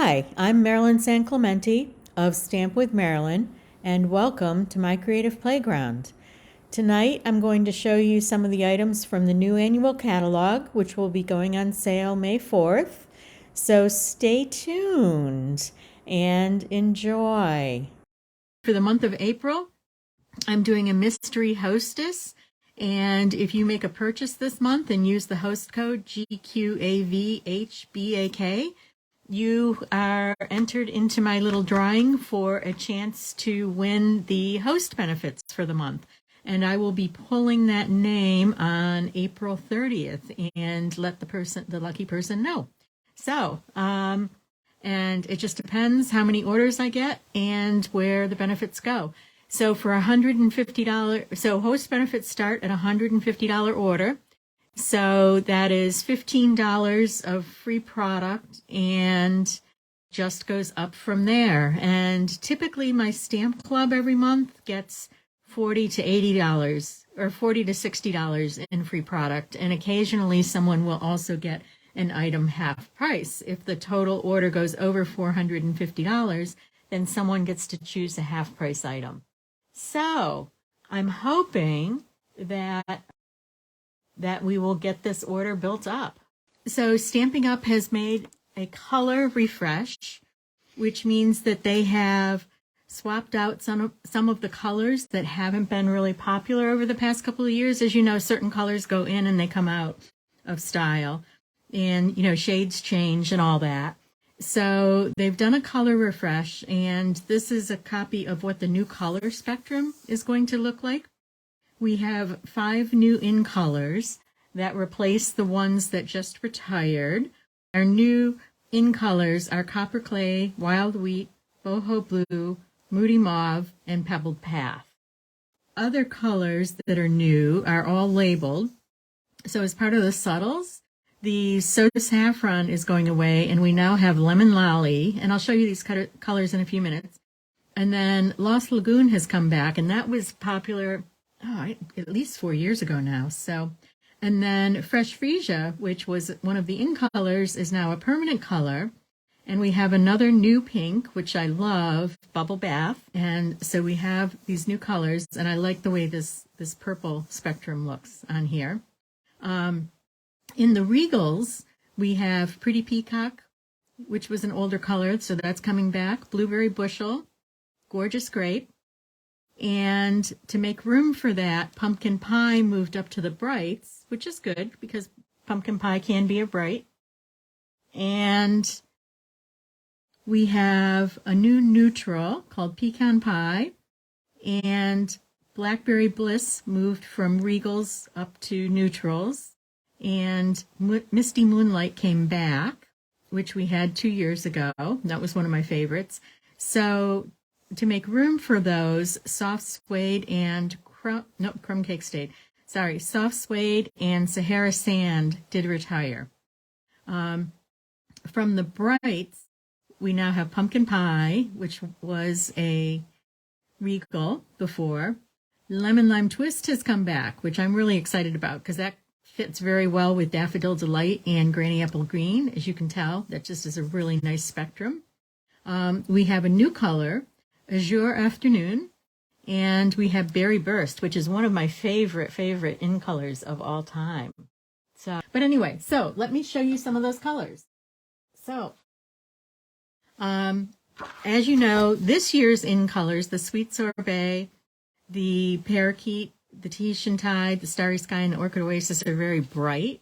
Hi, I'm Marilyn San Clemente of Stamp with Marilyn, and welcome to my creative playground. Tonight I'm going to show you some of the items from the new annual catalog, which will be going on sale May 4th. So stay tuned and enjoy. For the month of April, I'm doing a mystery hostess. And if you make a purchase this month and use the host code GQAVHBAK, you are entered into my little drawing for a chance to win the host benefits for the month. And I will be pulling that name on April 30th and let the lucky person know. So, and it just depends how many orders I get and where the benefits go. So for $150, so host benefits start at $150 order. So that is $15 of free product and just goes up from there. And typically my stamp club every month gets $40 to $80 or $40 to $60 in free product. And occasionally someone will also get an item half price. If the total order goes over $450, then someone gets to choose a half price item. So I'm hoping that we will get this order built up. So Stamping Up has made a color refresh, which means that they have swapped out some of the colors that haven't been really popular over the past couple of years. As you know, certain colors go in and they come out of style, and shades change and all that. So they've done a color refresh, and this is a copy of what the new color spectrum is going to look like. We have 5 new in colors that replace the ones that just retired. Our new in colors are Copper Clay, Wild Wheat, Boho Blue, Moody Mauve, and Pebbled Path. Other colors that are new are all labeled. So as part of the subtles, the Soda Saffron is going away, and we now have Lemon Lolly, and I'll show you these colors in a few minutes. And then Lost Lagoon has come back, and that was popular at least 4 years ago now. So, and then Fresh Freesia, which was one of the in colors, is now a permanent color. And we have another new pink, which I love, Bubble Bath. And so we have these new colors, and I like the way this purple spectrum looks on here. In the Regals, we have Pretty Peacock, which was an older color, so that's coming back. Blueberry Bushel, Gorgeous Grape. And to make room for that, Pumpkin Pie moved up to the brights, which is good because pumpkin pie can be a bright. And we have a new neutral called Pecan Pie, and Blackberry Bliss moved from Regals up to neutrals. And Misty Moonlight came back, which we had 2 years ago. That was one of my favorites. So to make room for those, Soft Suede and Crumb Cake Stayed. Sorry, Soft Suede and Sahara Sand did retire. From the brights, we now have Pumpkin Pie, which was a Regal before. Lemon Lime Twist has come back, which I'm really excited about because that fits very well with Daffodil Delight and Granny Apple Green. As you can tell, that just is a really nice spectrum. We have a new color, Azure Afternoon, and we have Berry Burst, which is one of my favorite in colors of all time. So, but anyway, so let me show you some of those colors. So, as you know, this year's in colors, the Sweet Sorbet, the Parakeet, the Tahitian Tide, the Starry Sky, and the Orchid Oasis are very bright.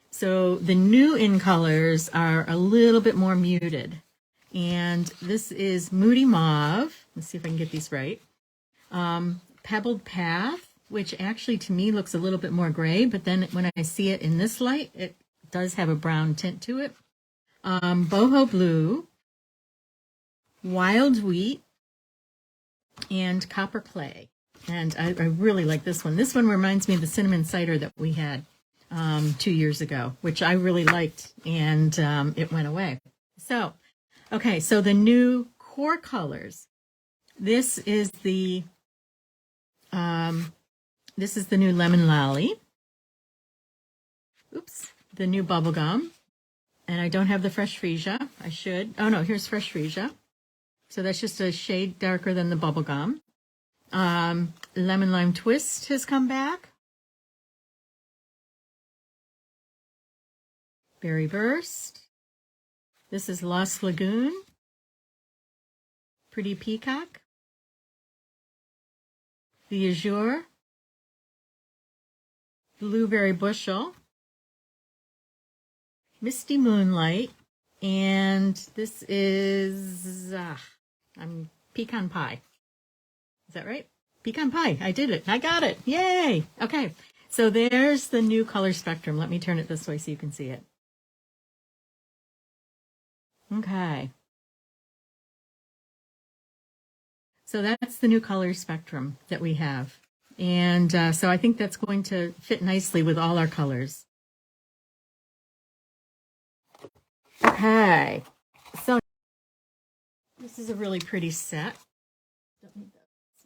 So the new in colors are a little bit more muted. And this is Moody Mauve. Let's see if I can get these right. Pebbled Path, which actually to me looks a little bit more gray, but then when I see it in this light, it does have a brown tint to it. Boho Blue, Wild Wheat, and Copper Clay. And I really like this one. This one reminds me of the cinnamon cider that we had 2 years ago, which I really liked, and it went away. So, okay, so the new core colors. This is the new Lemon Lolly. Oops, the new Bubblegum. And I don't have the Fresh Freesia. I should. Oh no, here's Fresh Freesia. So that's just a shade darker than the bubblegum. Lemon Lime Twist has come back. Berry Burst. This is Lost Lagoon. Pretty Peacock. The Azure. Blueberry Bushel. Misty Moonlight. And this is Pecan Pie. Is that right? Pecan Pie. I did it. I got it. Yay. Okay. So there's the new color spectrum. Let me turn it this way so you can see it. Okay. So that's the new color spectrum that we have. And so I think that's going to fit nicely with all our colors. Okay. So this is a really pretty set.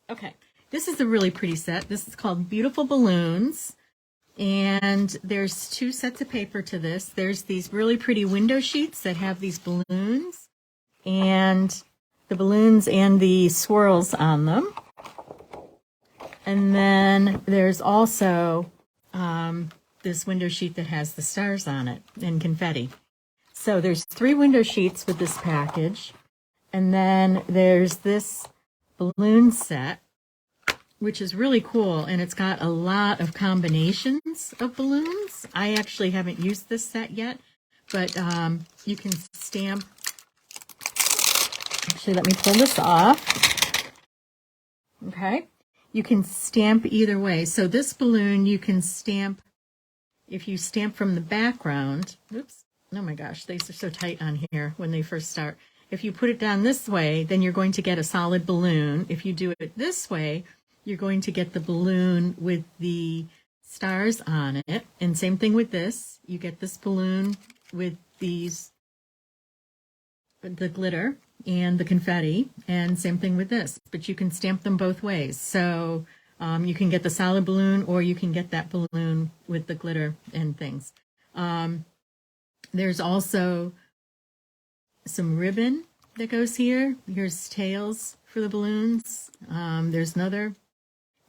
Okay. This is a really pretty set. This is called Beautiful Balloons. And there's 2 sets of paper to this. There's these really pretty window sheets that have these balloons and the balloons and the swirls on them. And then there's also this window sheet that has the stars on it and confetti. So there's 3 window sheets with this package. And then there's this balloon set, which is really cool, and it's got a lot of combinations of balloons. I actually haven't used this set yet, but you can stamp. Actually, let me pull this off. Okay. You can stamp either way. So this balloon, you can stamp, if you stamp from the background, oops, oh my gosh, these are so tight on here when they first start. If you put it down this way, then you're going to get a solid balloon. If you do it this way, you're going to get the balloon with the stars on it. And same thing with this. You get this balloon with the glitter and the confetti, and same thing with this. But you can stamp them both ways. So you can get the solid balloon, or you can get that balloon with the glitter and things. There's also some ribbon that goes here. Here's tails for the balloons. There's another.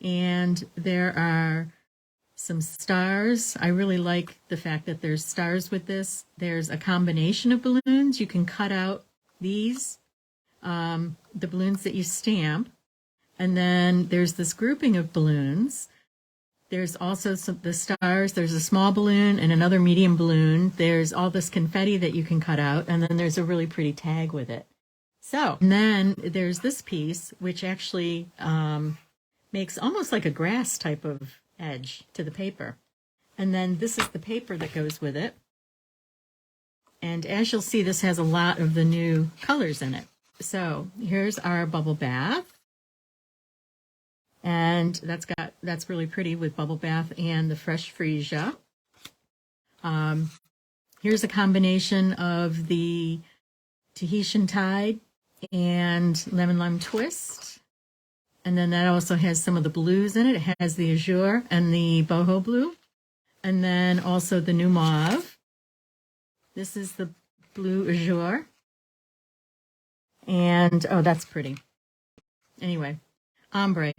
And there are some stars. I really like the fact that there's stars with this. There's a combination of balloons. You can cut out these, the balloons that you stamp. And then there's this grouping of balloons. There's also the stars. There's a small balloon and another medium balloon. There's all this confetti that you can cut out. And then there's a really pretty tag with it. So, and then there's this piece, which actually makes almost like a grass type of edge to the paper. And then this is the paper that goes with it. And as you'll see, this has a lot of the new colors in it. So here's our bubble bath. And that's really pretty with bubble bath and the Fresh Freesia. Here's a combination of the Tahitian Tide and Lemon Lime Twist. And then that also has some of the blues in it. It has the Azure and the Boho Blue. And then also the new Mauve. This is the blue Azure. And, oh, that's pretty. Anyway, ombre.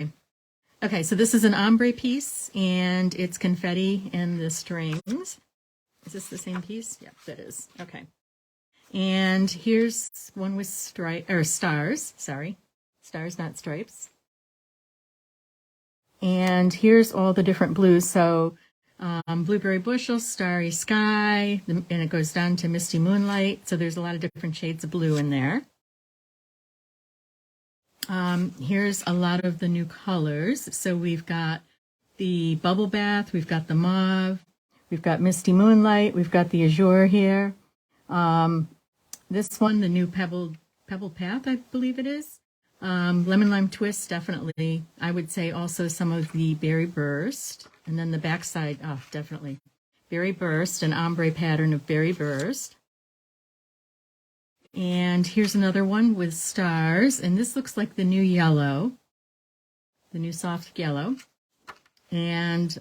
Okay, so this is an ombre piece, and it's confetti and the strings. Is this the same piece? Yep, that is. Okay. And here's one with stars. Sorry. Stars, not stripes. And here's all the different blues. So Blueberry Bushel, Starry Sky, and it goes down to Misty Moonlight. So there's a lot of different shades of blue in there. Here's a lot of the new colors. So we've got the Bubble Bath, we've got the Mauve, we've got Misty Moonlight, we've got the Azure here. This one, the new Pebble Path, I believe it is. Lemon Lime Twist, definitely. I would say also some of the Berry Burst. And then the backside, oh, definitely. Berry Burst, an ombre pattern of Berry Burst. And here's another one with stars. And this looks like the new yellow, the new soft yellow. And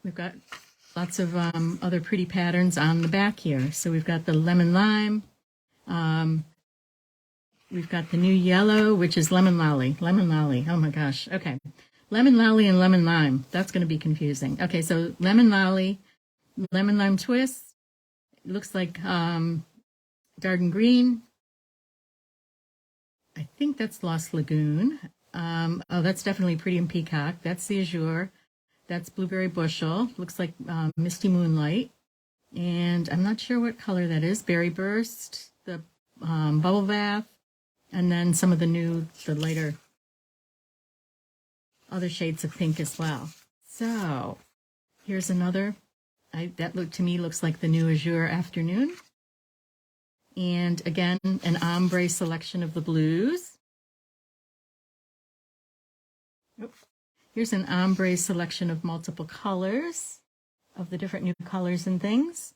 we've got lots of other pretty patterns on the back here. So we've got the lemon lime. We've got the new yellow, which is lemon lolly. Lemon lolly. Oh my gosh. Okay. Lemon lolly and lemon lime. That's going to be confusing. Okay, so lemon lolly, lemon lime twist. It looks like garden green. I think that's Lost Lagoon. Oh, that's definitely Pretty in Peacock. That's the Azure. That's Blueberry Bushel. Looks like Misty Moonlight. And I'm not sure what color that is. Berry Burst, the Bubble Bath, and then some of the lighter, other shades of pink as well. So here's another. To me looks like the new Azure Afternoon. And again, an ombre selection of the blues. Here's an ombre selection of multiple colors, of the different new colors and things.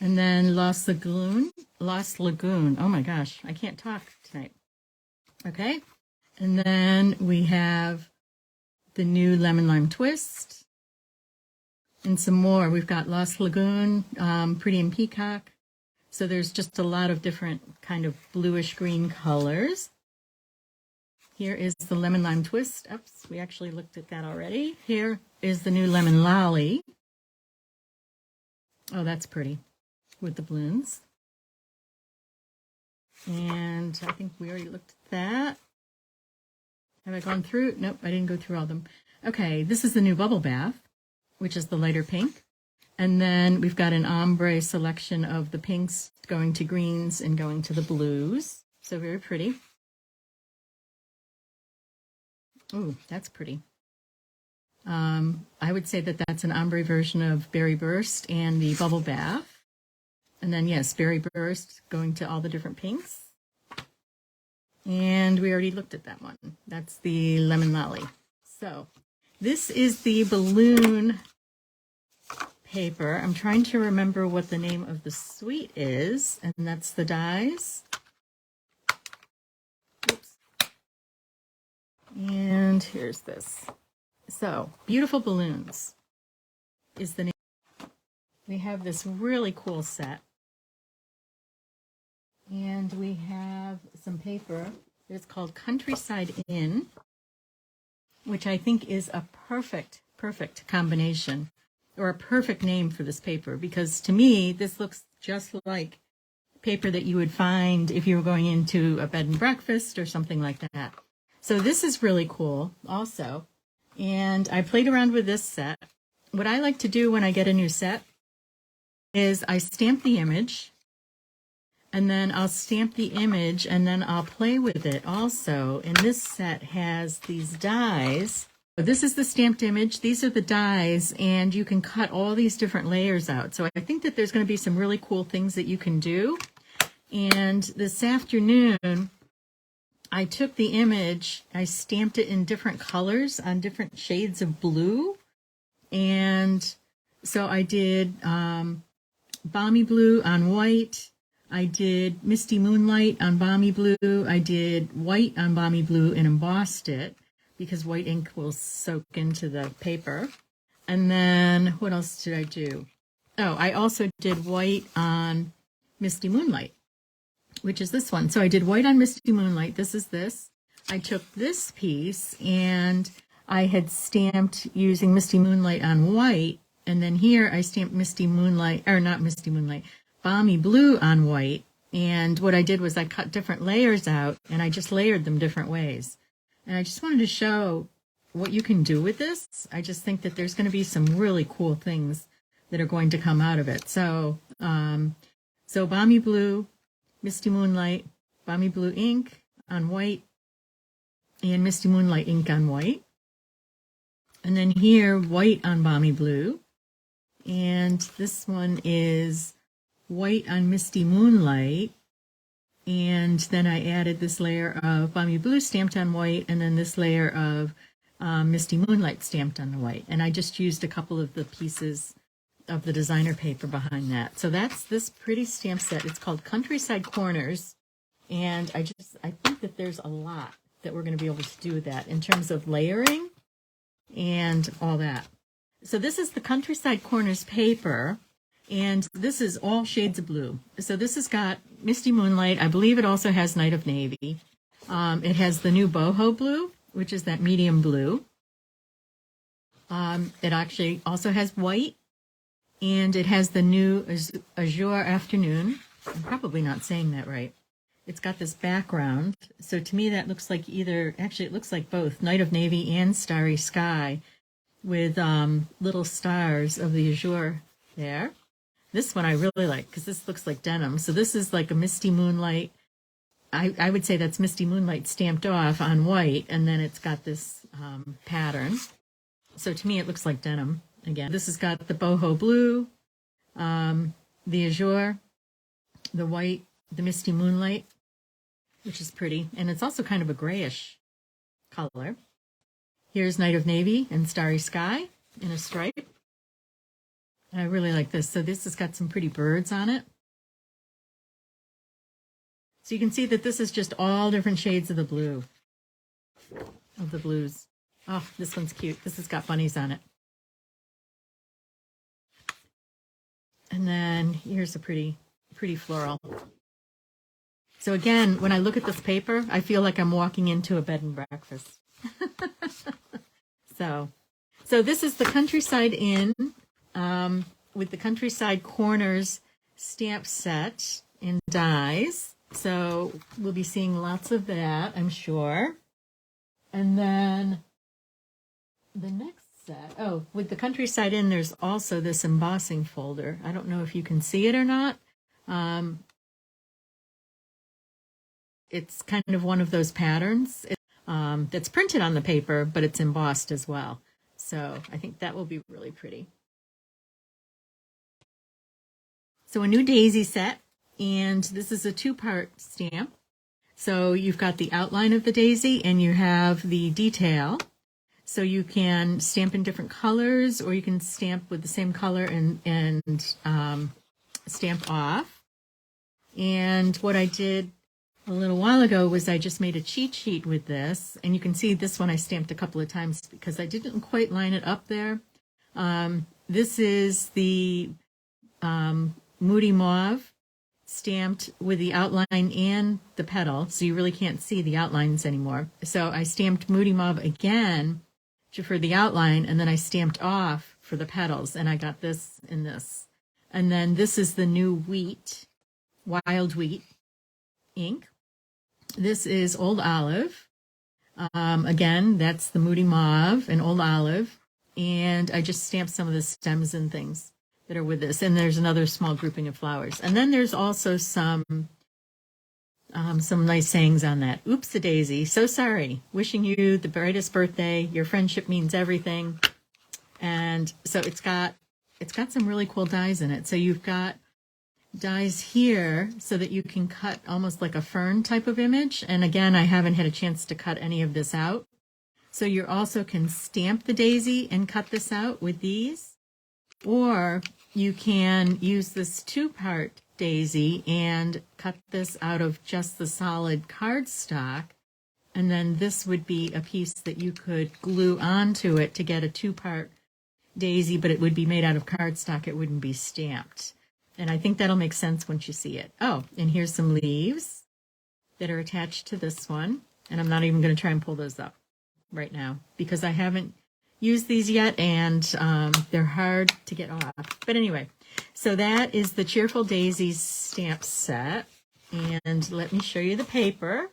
And then Lost Lagoon. Oh my gosh, I can't talk tonight. Okay. And then we have the new Lemon Lime Twist. And some more. We've got Lost Lagoon, Pretty in Peacock. So there's just a lot of different kind of bluish green colors. Here is the Lemon Lime Twist. Oops, we actually looked at that already. Here is the new Lemon Lolly. Oh, that's pretty with the balloons. And I think we already looked at that. Have I gone through? Nope, I didn't go through all of them. Okay, this is the new Bubble Bath, which is the lighter pink. And then we've got an ombre selection of the pinks going to greens and going to the blues. So very pretty. Ooh, that's pretty. I would say that that's an ombre version of Berry Burst and the Bubble Bath. And then, yes, Berry Burst going to all the different pinks. And we already looked at that one. That's the Lemon Lolly. So this is the balloon paper. I'm trying to remember what the name of the suite is, and that's the dies. Oops. And here's this. So, Beautiful Balloons is the name. We have this really cool set. And we have some paper. It's called Countryside Inn, which I think is a perfect combination, or a perfect name for this paper, because to me, this looks just like paper that you would find if you were going into a bed and breakfast or something like that. So this is really cool also. And I played around with this set. What I like to do when I get a new set is I stamp the image, and then I'll stamp the image, and then I'll play with it also. And this set has these dies. This is the stamped image. These are the dies, and you can cut all these different layers out. So I think that there's going to be some really cool things that you can do. And this afternoon, I took the image, I stamped it in different colors on different shades of blue. And so I did Balmy Blue on white. I did Misty Moonlight on Balmy Blue. I did white on Balmy Blue and embossed it, because white ink will soak into the paper. And then what else did I do? Oh, I also did white on Misty Moonlight, which is this one. So I did white on Misty Moonlight. This is this. I took this piece and I had stamped using Misty Moonlight on white. And then here I stamped Misty Moonlight, or not Misty Moonlight, Balmy Blue on white. And what I did was I cut different layers out and I just layered them different ways. And I just wanted to show what you can do with this. I just think that there's going to be some really cool things that are going to come out of it. So, so Balmy Blue, Misty Moonlight, Balmy Blue ink on white, and Misty Moonlight ink on white. And then here, white on Balmy Blue. And this one is white on Misty Moonlight. And then I added this layer of Balmy Blue stamped on white, and then this layer of Misty Moonlight stamped on the white. And I just used a couple of the pieces of the designer paper behind that. So that's this pretty stamp set. It's called Countryside Corners. And I think that there's a lot that we're going to be able to do with that in terms of layering and all that. So this is the Countryside Corners paper, and this is all shades of blue. So this has got Misty Moonlight. I believe it also has Night of Navy. It has the new Boho Blue, which is that medium blue. It actually also has white, and it has the new Azure Afternoon. I'm probably not saying that right. It's got this background. So to me, that looks like actually it looks like both Night of Navy and Starry Sky with little stars of the azure there. This one I really like because this looks like denim. So this is like a Misty Moonlight. I would say that's Misty Moonlight stamped off on white, and then it's got this pattern. So to me, it looks like denim. Again, this has got the Boho Blue, the azure, the white, the Misty Moonlight, which is pretty. And it's also kind of a grayish color. Here's Night of Navy and Starry Sky in a stripe. And I really like this. So this has got some pretty birds on it. So you can see that this is just all different shades of the blue, of the blues. Oh, this one's cute. This has got bunnies on it. And then here's a pretty floral. So again, when I look at this paper, I feel like I'm walking into a bed and breakfast. So this is the Countryside Inn with the Countryside Corners stamp set in dies. So we'll be seeing lots of that, I'm sure. And then the next set, with the Countryside Inn, there's also this embossing folder. I don't know if you can see it or not. It's kind of one of those patterns that's printed on the paper, but it's embossed as well. So I think that will be really pretty. So a new daisy set, and this is a two-part stamp. So you've got the outline of the daisy and you have the detail. So you can stamp in different colors, or you can stamp with the same color and stamp off. And what I did a little while ago was I just made a cheat sheet with this, and you can see this one I stamped a couple of times because I didn't quite line it up there. This is the Moody Mauve stamped with the outline and the petal, so you really can't see the outlines anymore. So I stamped Moody Mauve again for the outline, and then I stamped off for the petals, and I got this and this. And then this is the new wheat, wild wheat ink. This is Old Olive. Again, that's the Moody Mauve and Old Olive. And I just stamped some of the stems and things that are with this. And there's another small grouping of flowers. And then there's also some nice sayings on that. Oops-a-daisy, so sorry. Wishing you the brightest birthday. Your friendship means everything. And so it's got some really cool dies in it. So you've got dies here so that you can cut almost like a fern type of image. And again, I haven't had a chance to cut any of this out. So you also can stamp the daisy and cut this out with these. Or you can use this two-part daisy and cut this out of just the solid cardstock. And then this would be a piece that you could glue onto it to get a two-part daisy, but it would be made out of cardstock. It wouldn't be stamped. And I think that'll make sense once you see it. Oh, and here's some leaves that are attached to this one. And I'm not even going to try and pull those up right now because I haven't used these yet, and they're hard to get off. But anyway, so that is the Cheerful Daisies stamp set. And let me show you the paper.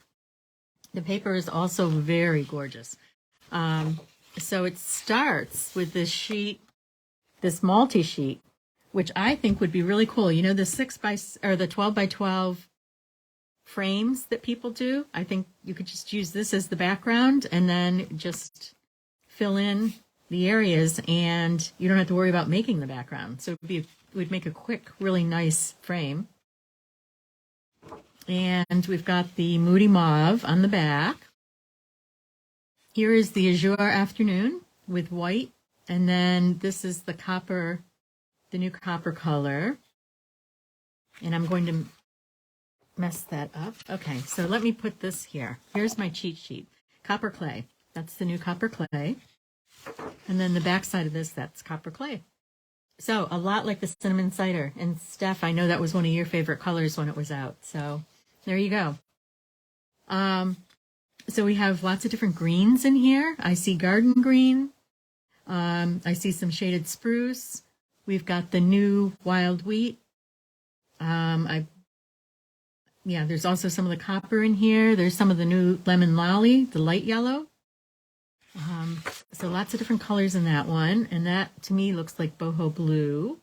The paper is also very gorgeous. So it starts with this sheet, this multi-sheet, which I think would be really cool. You know, the 12 by 12 frames that people do? I think you could just use this as the background and then just fill in the areas, and you don't have to worry about making the background. So it would make a quick, really nice frame. And we've got the Moody Mauve on the back. Here is the Azure Afternoon with white, and then this is the copper, the new copper color. And I'm going to mess that up. Okay, so let me put this here. Here's my cheat sheet. Copper clay. That's the new copper clay. And then the back side of this, that's copper clay. So a lot like the cinnamon cider. And Steph, I know that was one of your favorite colors when it was out. So there you go. So we have lots of different greens in here. I see garden green. I see some shaded spruce. We've got the new wild wheat. There's also some of the copper in here. There's some of the new lemon lolly, the light yellow. So lots of different colors in that one. And that, to me, looks like boho blue.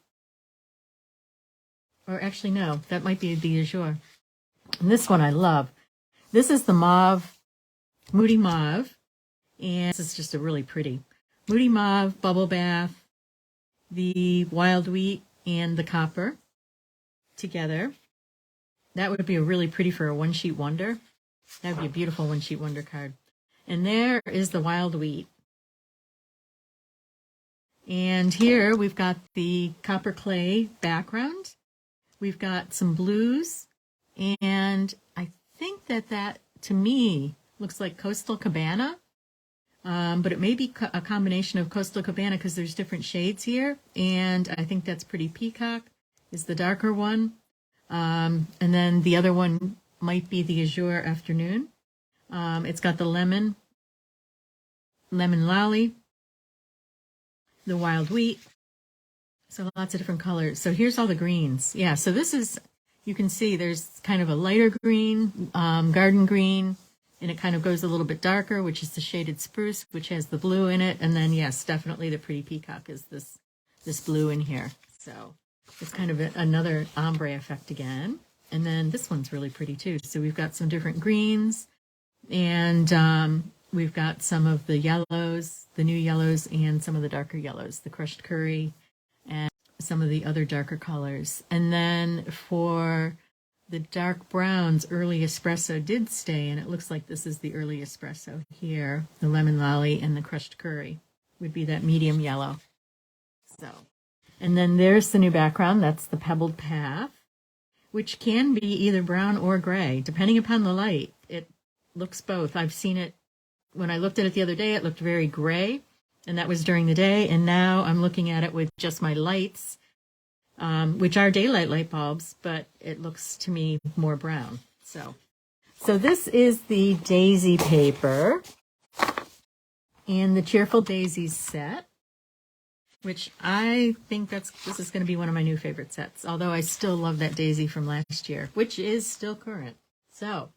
Or actually, no, that might be the azure. And this one I love. This is the mauve, Moody Mauve. And this is just a really pretty Moody Mauve, Bubble Bath, the wild wheat, and the copper together. That would be a really pretty for a one-sheet wonder. That would be a beautiful one-sheet wonder card. And there is the wild wheat. And here we've got the copper clay background. We've got some blues. And I think that to me looks like Coastal Cabana. But it may be a combination of Coastal Cabana because there's different shades here. And I think that's Pretty Peacock is the darker one. And then the other one might be the Azure Afternoon. It's got the lemon lolly, the wild wheat. So lots of different colors. So here's all the greens. Yeah, so this is, you can see there's kind of a lighter green, garden green, and it kind of goes a little bit darker, which is the shaded spruce, which has the blue in it. And then, yes, definitely the Pretty Peacock is this blue in here. So it's kind of another ombre effect again. And then this one's really pretty too. So we've got some different greens, and we've got some of the yellows, the new yellows, and some of the darker yellows, the crushed curry, and some of the other darker colors. And then for the dark browns, early espresso did stay, and it looks like this is the early espresso here. The lemon lolly and the crushed curry would be that medium yellow. So, and then there's the new background. That's the pebbled path, which can be either brown or gray, depending upon the light. It looks both. I've seen it, when I looked at it the other day, it looked very gray, and that was during the day. And now I'm looking at it with just my lights, which are daylight light bulbs, but it looks to me more brown. So this is the daisy paper and the Cheerful Daisies set, which I think this is going to be one of my new favorite sets, although I still love that daisy from last year, which is still current. So,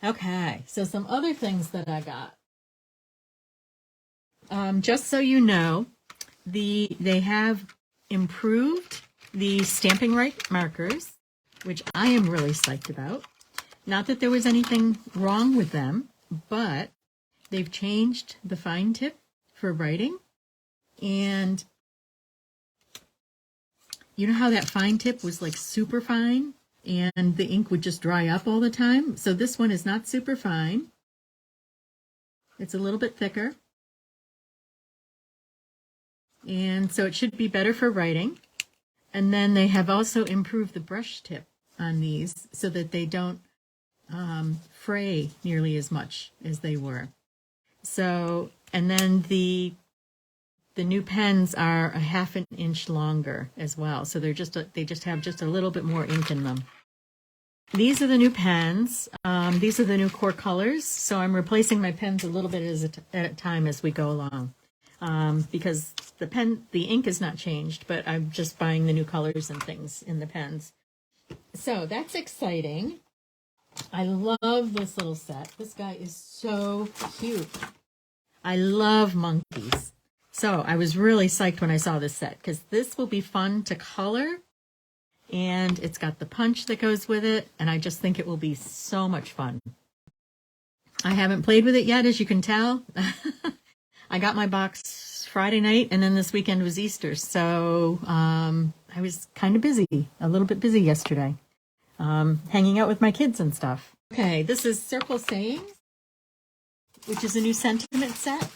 okay, so some other things that I got. Just so you know, they have improved the stamping right markers, which I am really psyched about. Not that there was anything wrong with them, but they've changed the fine tip for writing. And you know how that fine tip was like super fine and the ink would just dry up all the time? So this one is not super fine. It's a little bit thicker. And so it should be better for writing. And then they have also improved the brush tip on these so that they don't fray nearly as much as they were. So, and then the new pens are a half an inch longer as well. So they just have just a little bit more ink in them. These are the new pens. These are the new core colors. So I'm replacing my pens a little bit at a time as we go along. Because the ink is not changed, but I'm just buying the new colors and things in the pens. So that's exciting. I love this little set. This guy is so cute. I love monkeys. So I was really psyched when I saw this set because this will be fun to color, and it's got the punch that goes with it, and I just think it will be so much fun. I haven't played with it yet, as you can tell. I got my box Friday night, and then this weekend was Easter, so I was kind of busy, a little bit busy yesterday, hanging out with my kids and stuff. Okay, this is Circle Sayings, which is a new sentiment set,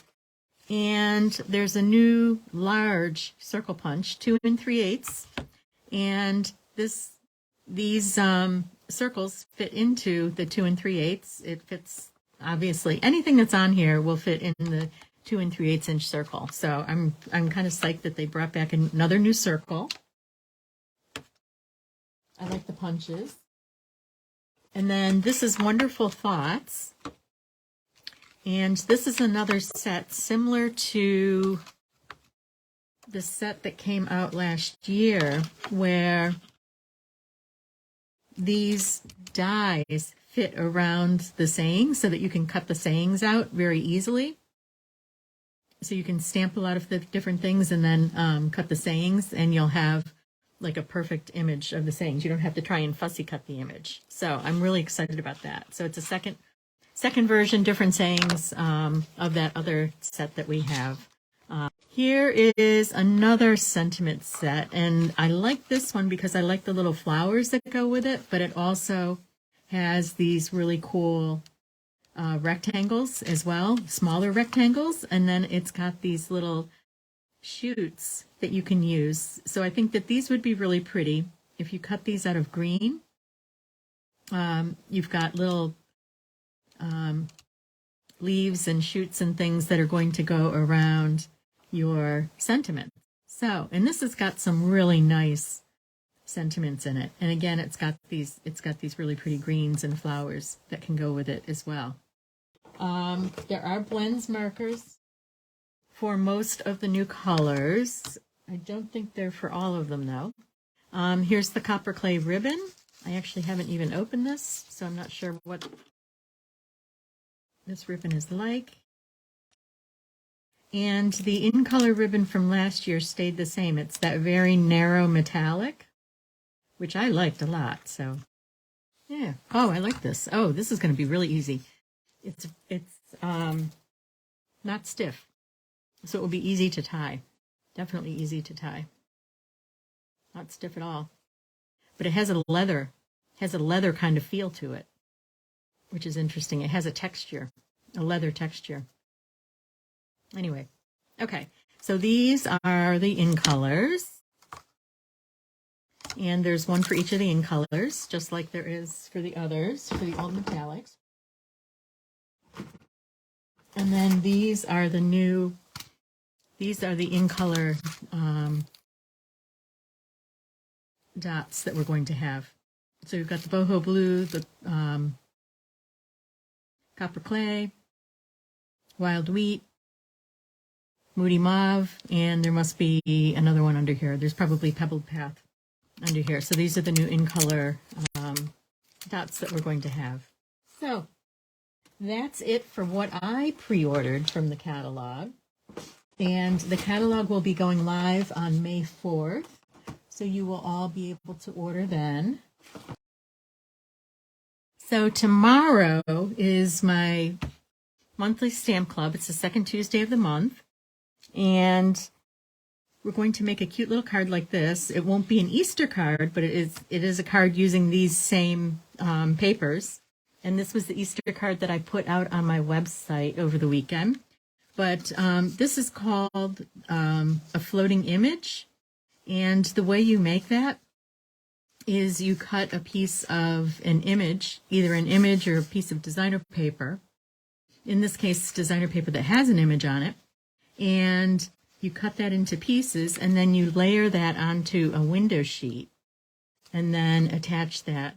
and there's a new large circle punch, 2 3/8, and these circles fit into the 2 3/8. It fits, obviously, anything that's on here will fit in 2 3/8 inch circle. So I'm kind of psyched that they brought back another new circle. I like the punches. And then this is Wonderful Thoughts. And this is another set similar to the set that came out last year, where these dies fit around the sayings so that you can cut the sayings out very easily. So you can stamp a lot of the different things and then cut the sayings, and you'll have like a perfect image of the sayings. You don't have to try and fussy cut the image. So I'm really excited about that. So it's a second version, different sayings of that other set that we have. Here is another sentiment set, and I like this one because I like the little flowers that go with it, but it also has these really cool rectangles as well, smaller rectangles, and then it's got these little shoots that you can use. So I think that these would be really pretty if you cut these out of green. You've got little leaves and shoots and things that are going to go around your sentiment. So, and this has got some really nice sentiments in it. And again, it's got these really pretty greens and flowers that can go with it as well. There are blends markers for most of the new colors. I don't think they're for all of them though. Here's the copper clay ribbon. I actually haven't even opened this, so I'm not sure what this ribbon is like. And the in-color ribbon from last year stayed the same. It's that very narrow metallic, which I liked a lot. So, yeah. Oh, I like this. Oh, this is going to be really easy. It's not stiff, so it will be easy to tie. Definitely easy to tie. Not stiff at all. But it has a leather kind of feel to it, which is interesting. It has a texture, a leather texture. Anyway, okay, so these are the in colors, and there's one for each of the in colors, just like there is for the others, for the old metallics. And then these are the in color dots that we're going to have. So you've got the boho blue, the copper clay, wild wheat, moody mauve, and there must be another one under here. There's probably pebbled path under here. So these are the new in color dots that we're going to have. So that's it for what I pre-ordered from the catalog. And the catalog will be going live on May 4th. So you will all be able to order then. So tomorrow is my monthly stamp club. It's the second Tuesday of the month. And we're going to make a cute little card like this. It won't be an Easter card, but it is a card using these same papers. And this was the Easter card that I put out on my website over the weekend. But this is called a floating image. And the way you make that is you cut a piece of an image, either an image or a piece of designer paper. In this case, designer paper that has an image on it. And you cut that into pieces, and then you layer that onto a window sheet, and then attach that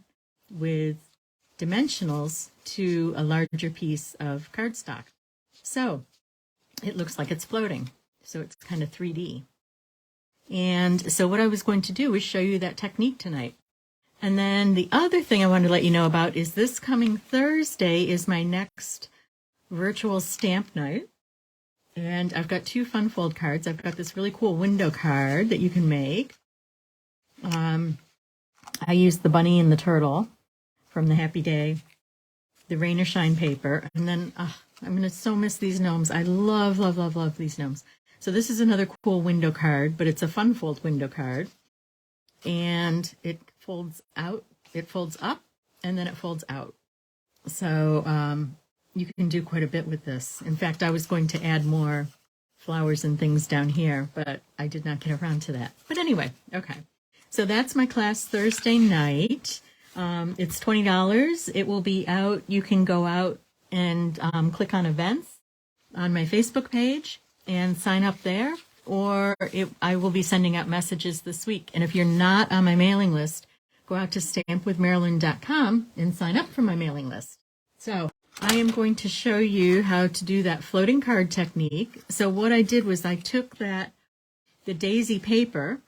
with dimensionals to a larger piece of cardstock. So it looks like it's floating. So it's kind of 3D. And so what I was going to do is show you that technique tonight. And then the other thing I wanted to let you know about is this coming Thursday is my next virtual stamp night. And I've got 2 fun fold cards. I've got this really cool window card that you can make. I used the bunny and the turtle from the Happy Day, the Rain or Shine paper. And then I'm going to so miss these gnomes. I love, love, love, love these gnomes. So this is another cool window card, but it's a fun fold window card. And it folds out, it folds up, and then it folds out. So you can do quite a bit with this. In fact, I was going to add more flowers and things down here, but I did not get around to that. But anyway, okay. So that's my class Thursday night. It's $20. It will be out. You can go out and click on events on my Facebook page and sign up there, or I will be sending out messages this week. And if you're not on my mailing list, go out to stampwithmarilyn.com and sign up for my mailing list. So I am going to show you how to do that floating card technique. So what I did was I took the daisy paper,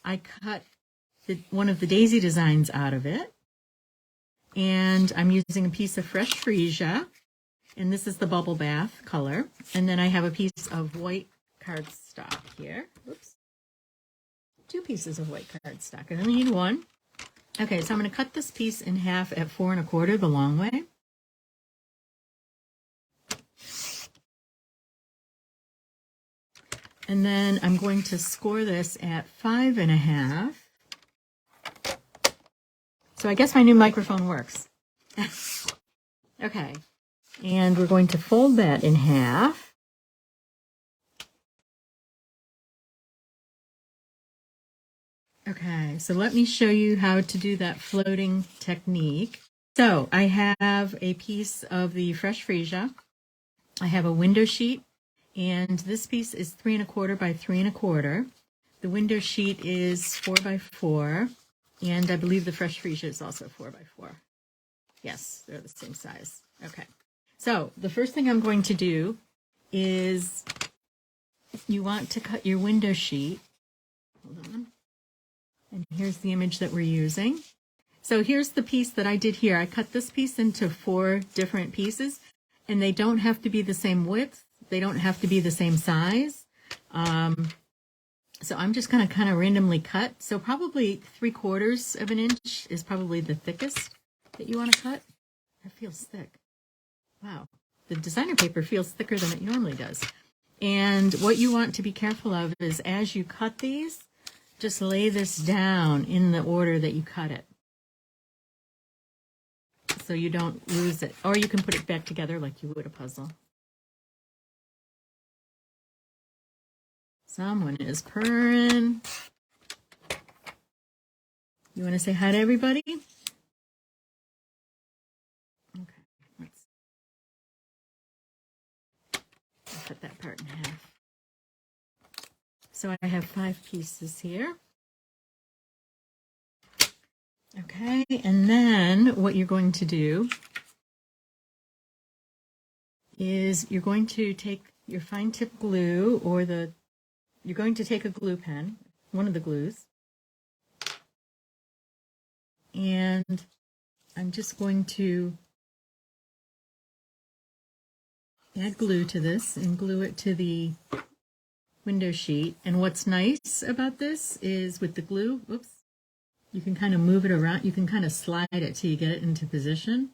I cut one of the daisy designs out of it, and I'm using a piece of fresh freesia, and this is the bubble bath color. And then I have a piece of white cardstock here. Oops. 2 pieces of white cardstock. I only need 1. Okay, so I'm going to cut this piece in half at 4 1/4 the long way. And then I'm going to score this at 5 1/2. So I guess my new microphone works. Okay, and we're going to fold that in half. Okay, so let me show you how to do that floating technique. So I have a piece of the fresh freesia. I have a window sheet, and this piece is 3 1/4 by 3 1/4. The window sheet is 4 by 4, and I believe the fresh freesia is also 4 by 4. Yes, they're the same size. Okay, so the first thing I'm going to do is you want to cut your window sheet. Hold on. And here's the image that we're using. So here's the piece that I did here. I cut this piece into 4 different pieces, and they don't have to be the same width. They don't have to be the same size. So I'm just going to kind of randomly cut. So probably 3/4 of an inch is probably the thickest that you want to cut. That feels thick. Wow. The designer paper feels thicker than it normally does. And what you want to be careful of is as you cut these, just lay this down in the order that you cut it, so you don't lose it. Or you can put it back together like you would a puzzle. Someone is purring. You want to say hi to everybody? Okay, let's cut that part in half. So I have 5 pieces here. Okay, and then what you're going to do is you're going to take your fine tip glue, or you're going to take a glue pen, one of the glues, and I'm just going to add glue to this and glue it to the window sheet. And what's nice about this is with the glue, whoops, you can kind of move it around. You can kind of slide it till you get it into position.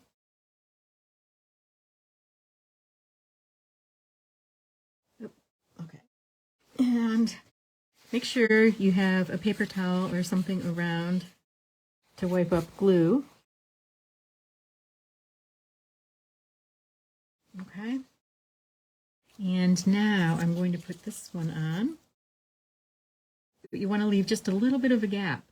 Okay. And make sure you have a paper towel or something around to wipe up glue. Okay. And now I'm going to put this one on. But you want to leave just a little bit of a gap.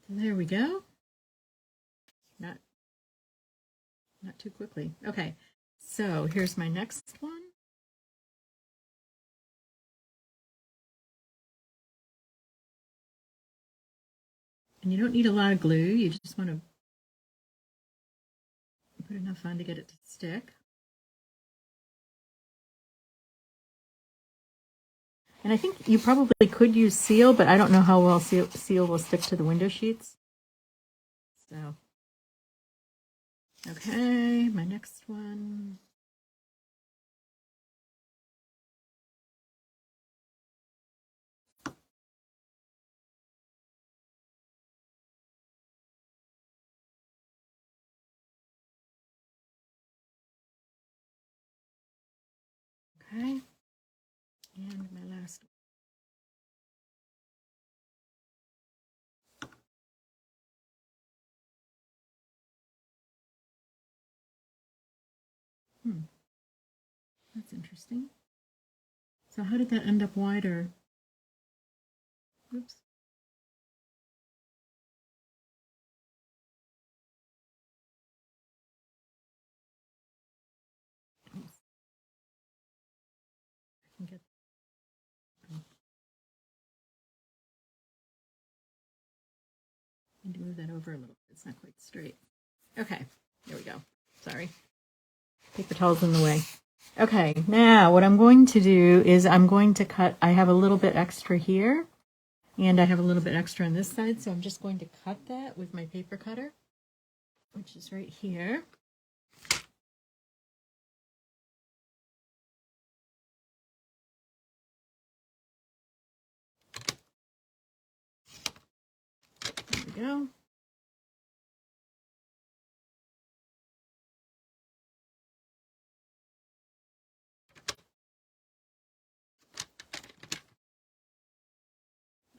There we go. Not too quickly. Okay, so here's my next one. And you don't need a lot of glue. You just want to put enough on to get it to stick. And I think you probably could use seal, but I don't know how well seal will stick to the window sheets. So, okay, my next one. Okay, and my last one. That's interesting. So how did that end up wider? Oops. I can get I need to move that over a little bit. It's not quite straight. Okay, there we go. Sorry. Paper towel's in the way. Okay, now what I'm going to do is I'm going to cut, I have a little bit extra here, and I have a little bit extra on this side, so I'm just going to cut that with my paper cutter, which is right here. There we go.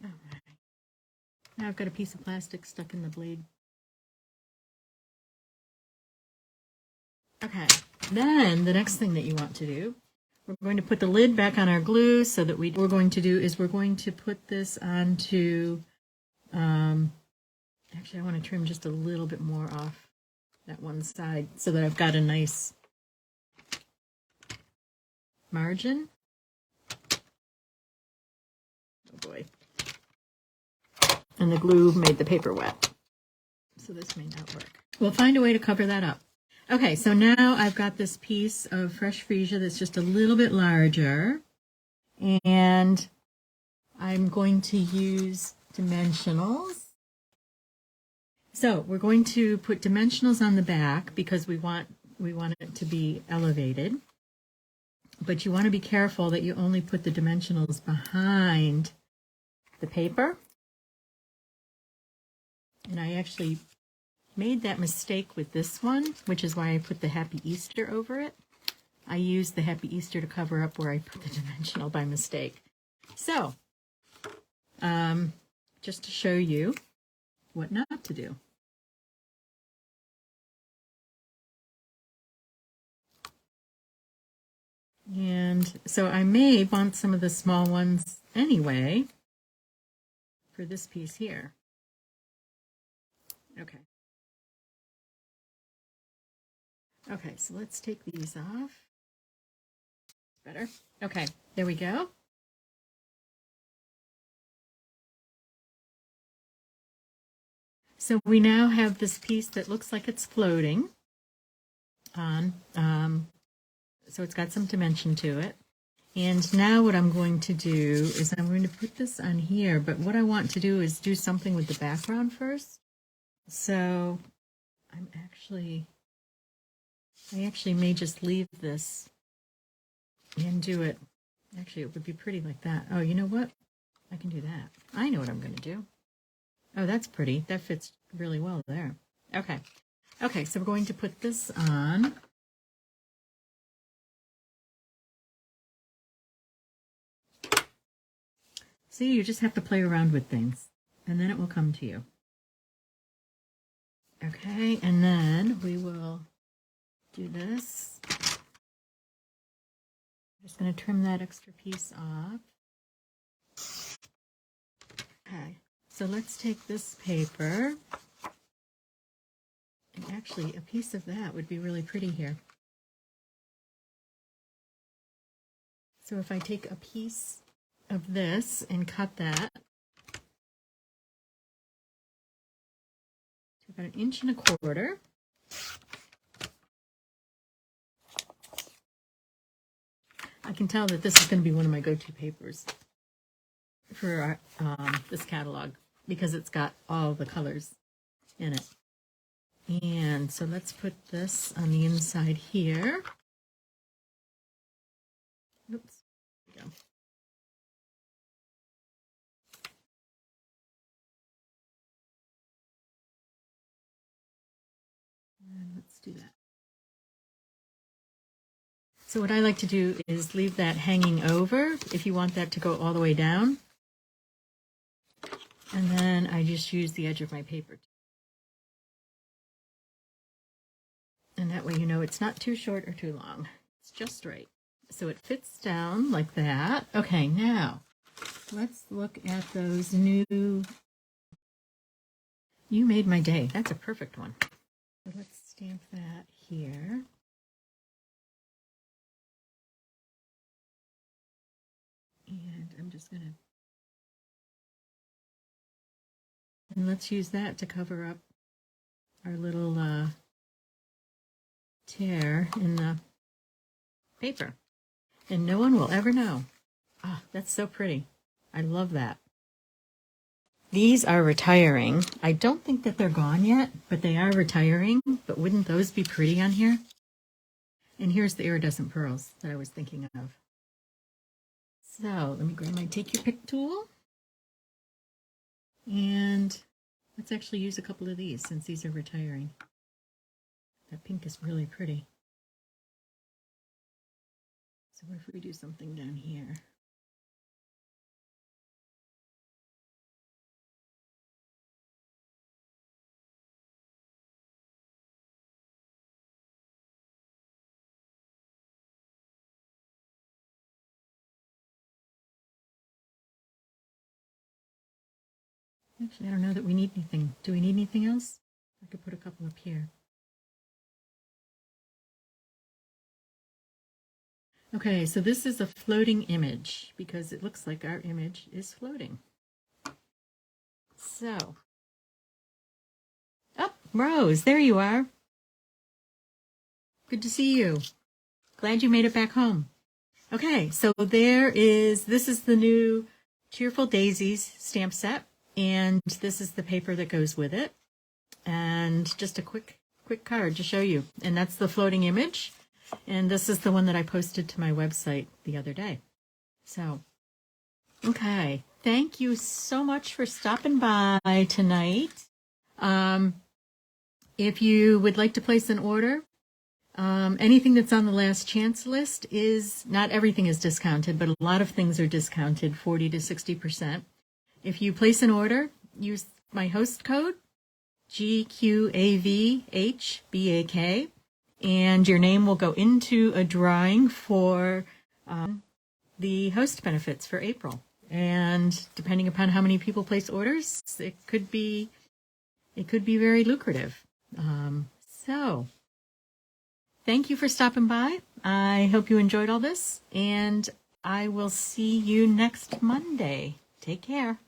All right. Now I've got a piece of plastic stuck in the blade. Okay, then the next thing that you want to do, we're going to put the lid back on our glue so that we're going to do is we're going to put this onto, actually I want to trim just a little bit more off that one side so that I've got a nice margin. Oh boy. And the glue made the paper wet, so this may not work. We'll find a way to cover that up. Okay, so now I've got this piece of fresh freesia that's just a little bit larger, and I'm going to use dimensionals. So we're going to put dimensionals on the back because we want it to be elevated. But you want to be careful that you only put the dimensionals behind the paper. And I actually made that mistake with this one, which is why I put the Happy Easter over it. I used the Happy Easter to cover up where I put the dimensional by mistake. So, just to show you what not to do. And so I may want some of the small ones anyway for this piece here. Okay. Okay, so let's take these off. Better. Okay, there we go. So we now have this piece that looks like it's floating on, so it's got some dimension to it. And now what I'm going to do is I'm going to put this on here, but what I want to do is do something with the background first. So I actually may just leave this and do it. Actually, it would be pretty like that. Oh, you know what? I can do that. I know what I'm going to do. Oh, that's pretty. That fits really well there. Okay. Okay, so we're going to put this on. See, you just have to play around with things, and then it will come to you. Okay, and then we will do this. I'm just going to trim that extra piece off. Okay, so let's take this paper. And actually, a piece of that would be really pretty here. So if I take a piece of this and cut that to about 1.25 inches. I can tell that this is going to be one of my go-to papers for this catalog because it's got all the colors in it. And so let's put this on the inside here. Oops. There we go. And let's do that. So what I like to do is leave that hanging over if you want that to go all the way down. And then I just use the edge of my paper. And that way you know it's not too short or too long. It's just right. so it fits down like that. Okay, now let's look at those new. You made my day. That's a perfect one. So let's stamp that here. And I'm just going to. And let's use that to cover up our little tear in the paper. And no one will ever know. Ah, that's so pretty. I love that. These are retiring. I don't think that they're gone yet, but they are retiring. But wouldn't those be pretty on here? And here's the iridescent pearls that I was thinking of. So let me grab my Take Your Pick tool. And let's actually use a couple of these since these are retiring. That pink is really pretty. So what if we do something down here? Actually, I don't know that we need anything. Do we need anything else? I could put a couple up here. Okay, so this is a floating image because it looks like our image is floating. So, oh, Rose, there you are. Good to see you. Glad you made it back home. Okay, so this is the new Cheerful Daisies stamp set, and this is the paper that goes with it. And just a quick card to show you. And that's the floating image. And this is the one that I posted to my website the other day. So, okay. Thank you so much for stopping by tonight. If you would like to place an order, anything that's on the last chance list is, not everything is discounted, but a lot of things are discounted 40 to 60%. If you place an order, use my host code, GQAVHBAK, and your name will go into a drawing for the host benefits for April. And depending upon how many people place orders, it could be very lucrative. So thank you for stopping by. I hope you enjoyed all this, and I will see you next Monday. Take care.